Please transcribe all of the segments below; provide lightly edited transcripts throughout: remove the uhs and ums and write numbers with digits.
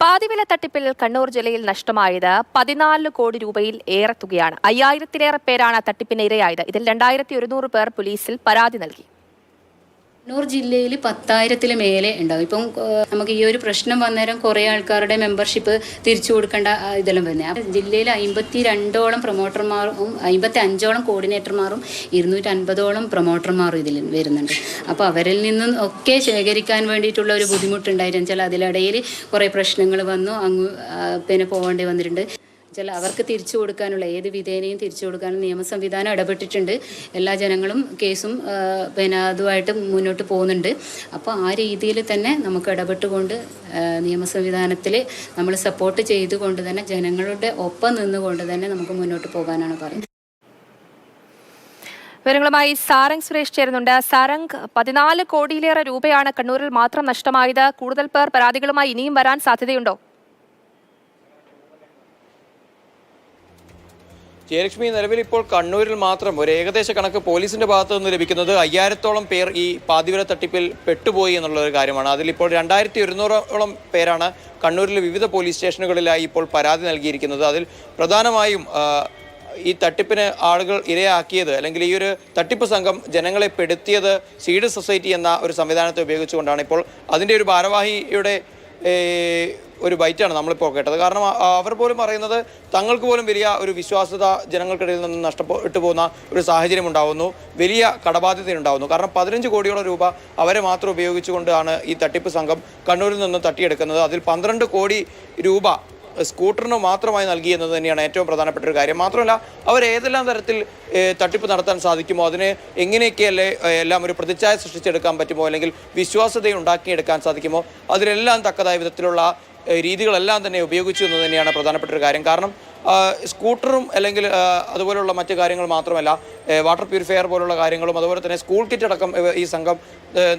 പാതിവില തട്ടിപ്പിൽ കണ്ണൂർ ജില്ലയിൽ നഷ്ടമായത് 14 കോടി രൂപയിൽ ഏറെ തുകയാണ്. 5000-ലേറെ പേരാണ് തട്ടിപ്പിന് ഇരയായത്. ഇതിൽ 2100 പേർ പോലീസിൽ പരാതി നൽകി. കണ്ണൂർ ജില്ലയിൽ 10,000-ൽ മേലെ ഉണ്ടാവും. ഇപ്പം നമുക്ക് ഈ ഒരു പ്രശ്നം വന്നേരം കുറേ ആൾക്കാരുടെ മെമ്പർഷിപ്പ് തിരിച്ചു കൊടുക്കേണ്ട ഇതെല്ലാം വരുന്നത്. ജില്ലയിൽ 52ഓളം പ്രൊമോട്ടർമാരും 55ഓളം കോർഡിനേറ്റർമാരും 250ഓളം പ്രൊമോട്ടർമാരും ഇതിൽ വരുന്നുണ്ട്. അപ്പോൾ അവരിൽ നിന്നും ഒക്കെ ശേഖരിക്കാൻ വേണ്ടിയിട്ടുള്ള ഒരു ബുദ്ധിമുട്ടുണ്ടായിരുന്നു വെച്ചാൽ അതിലിടയിൽ കുറേ പ്രശ്നങ്ങൾ വന്നു, പിന്നെ പോകേണ്ടി വന്നിട്ടുണ്ട്. അവർക്ക് തിരിച്ചു കൊടുക്കാനുള്ള ഏത് വിധേനയും തിരിച്ചു കൊടുക്കാനുള്ള നിയമ സംവിധാനം ഇടപെട്ടിട്ടുണ്ട്. എല്ലാ ജനങ്ങളും കേസും പിന്നെ അതുമായിട്ട് മുന്നോട്ട് പോകുന്നുണ്ട്. അപ്പോൾ ആ രീതിയിൽ തന്നെ നമുക്ക് ഇടപെട്ടുകൊണ്ട് നിയമ സംവിധാനത്തിൽ നമ്മൾ സപ്പോർട്ട് ചെയ്തുകൊണ്ട് തന്നെ ജനങ്ങളുടെ ഒപ്പം നിന്നുകൊണ്ട് തന്നെ നമുക്ക് മുന്നോട്ട് പോകാനാണ് പറയുന്നത്. വിവരങ്ങളുമായി സാരംഗ് സുരേഷ് ചേരുന്നുണ്ട്. സാരംഗ്, 14 കോടിയിലേറെ രൂപയാണ് കണ്ണൂരിൽ മാത്രം നഷ്ടമായത്. കൂടുതൽ പേർ പരാതികളുമായി ഇനിയും വരാൻ സാധ്യതയുണ്ടോ? ജയലക്ഷ്മി, നിലവിൽ ഇപ്പോൾ കണ്ണൂരിൽ മാത്രം ഒരു ഏകദേശ കണക്ക് പോലീസിന്റെ ഭാഗത്തു നിന്ന് ലഭിക്കുന്നത് 5000-ഓളം പേർ ഈ പാതിവില തട്ടിപ്പിൽ പെട്ടുപോയി എന്നുള്ള ഒരു കാര്യമാണ്. അതിലിപ്പോൾ 2200ഓളം പേരാണ് കണ്ണൂരിലെ വിവിധ പോലീസ് സ്റ്റേഷനുകളിലായി ഇപ്പോൾ പരാതി നൽകിയിരിക്കുന്നത്. അതിൽ പ്രധാനമായും ഈ തട്ടിപ്പിന് ആളുകൾ ഇരയാക്കിയത് അല്ലെങ്കിൽ ഈ ഒരു തട്ടിപ്പ് സംഘം ജനങ്ങളെ പെടുത്തിയത് സീഡ് സൊസൈറ്റി എന്ന ഒരു സംവിധാനത്തെ ഉപയോഗിച്ചുകൊണ്ടാണ്. ഇപ്പോൾ അതിൻ്റെ ഒരു ഭാരവാഹിയുടെ ഒരു ബൈറ്റാണ് നമ്മളിപ്പോൾ കേട്ടത്. കാരണം അവർ പോലും പറയുന്നത് തങ്ങൾക്ക് പോലും വലിയ ഒരു വിശ്വാസ്യത ജനങ്ങൾക്കിടയിൽ നിന്ന് നഷ്ടപ്പെട്ടു പോകുന്ന ഒരു സാഹചര്യം ഉണ്ടാകുന്നു, വലിയ കടബാധ്യത ഉണ്ടാകുന്നു. കാരണം 15 കോടിയോളം രൂപ അവരെ മാത്രം ഉപയോഗിച്ചുകൊണ്ടാണ് ഈ തട്ടിപ്പ് സംഘം കണ്ണൂരിൽ നിന്ന് തട്ടിയെടുക്കുന്നത്. അതിൽ 12 കോടി രൂപ സ്കൂട്ടറിന് മാത്രമായി നൽകിയെന്നത് തന്നെയാണ് ഏറ്റവും പ്രധാനപ്പെട്ട ഒരു കാര്യം. മാത്രമല്ല, അവർ ഏതെല്ലാം തരത്തിൽ തട്ടിപ്പ് നടത്താൻ സാധിക്കുമോ, അതിന് എങ്ങനെയൊക്കെയല്ലേ എല്ലാം ഒരു പ്രതിച്ഛായ സൃഷ്ടിച്ചെടുക്കാൻ പറ്റുമോ, അല്ലെങ്കിൽ വിശ്വാസ്യത ഉണ്ടാക്കിയെടുക്കാൻ സാധിക്കുമോ, അതിലെല്ലാം തക്കതായ വിധത്തിലുള്ള രീതികളെല്ലാം തന്നെ ഉപയോഗിച്ചു എന്ന് തന്നെയാണ് പ്രധാനപ്പെട്ട ഒരു കാര്യം. കാരണം സ്കൂട്ടറും അല്ലെങ്കിൽ അതുപോലുള്ള മറ്റു കാര്യങ്ങൾ മാത്രമല്ല, വാട്ടർ പ്യൂരിഫയർ പോലുള്ള കാര്യങ്ങളും അതുപോലെ തന്നെ സ്കൂൾ കിറ്റ് അടക്കം ഈ സംഘം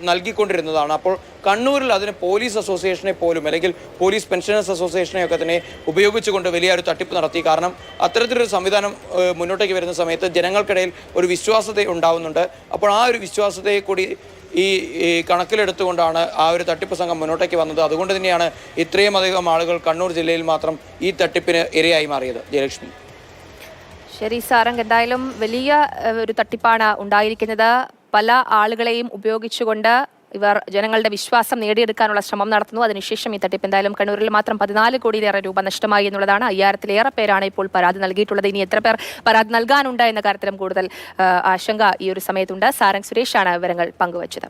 നൽകിക്കൊണ്ടിരുന്നതാണ്. അപ്പോൾ കണ്ണൂരിൽ അതിന് പോലീസ് അസോസിയേഷനെ പോലും അല്ലെങ്കിൽ പോലീസ് പെൻഷനേഴ്സ് അസോസിയേഷനെയൊക്കെ തന്നെ ഉപയോഗിച്ചുകൊണ്ട് വലിയൊരു തട്ടിപ്പ് നടത്തി. കാരണം അത്തരത്തിലൊരു സംവിധാനം മുന്നോട്ടേക്ക് വരുന്ന സമയത്ത് ജനങ്ങൾക്കിടയിൽ ഒരു വിശ്വാസ്യത ഉണ്ടാവുന്നുണ്ട്. അപ്പോൾ ആ ഒരു വിശ്വാസ്യതയെ കൂടി ഈ കണക്കിലെടുത്തുകൊണ്ടാണ് ആ ഒരു തട്ടിപ്പ് സംഘം മുന്നോട്ടേക്ക് വന്നത്. അതുകൊണ്ട് തന്നെയാണ് ഇത്രയും അധികം ആളുകൾ കണ്ണൂർ ജില്ലയിൽ മാത്രം ഈ തട്ടിപ്പിന് ഇരയായി മാറിയത്. ജയലക്ഷ്മി. ശരി സാരംഗ്, എന്തായാലും വലിയ ഒരു തട്ടിപ്പാണ് ഉണ്ടായിരിക്കുന്നത്. പല ആളുകളെയും ഉപയോഗിച്ചുകൊണ്ട് ഇവർ ജനങ്ങളുടെ വിശ്വാസം നേടിയെടുക്കാനുള്ള ശ്രമം നടത്തുന്നു. അതിനുശേഷം ഈ തട്ടിപ്പ് എന്തായാലും കണ്ണൂരിൽ മാത്രം 14 കോടിയിലേറെ രൂപ നഷ്ടമായി എന്നുള്ളതാണ്. 5000-ലേറെ പേരാണ് ഇപ്പോൾ പരാതി നൽകിയിട്ടുള്ളത്. ഇനി എത്ര പേർ പരാതി നൽകാനുണ്ട് എന്ന കാര്യത്തിലും കൂടുതൽ ആശങ്ക ഈ ഒരു സമയത്തുണ്ട്. സാരംഗ് സുരേഷാണ് വിവരങ്ങൾ പങ്കുവച്ചത്.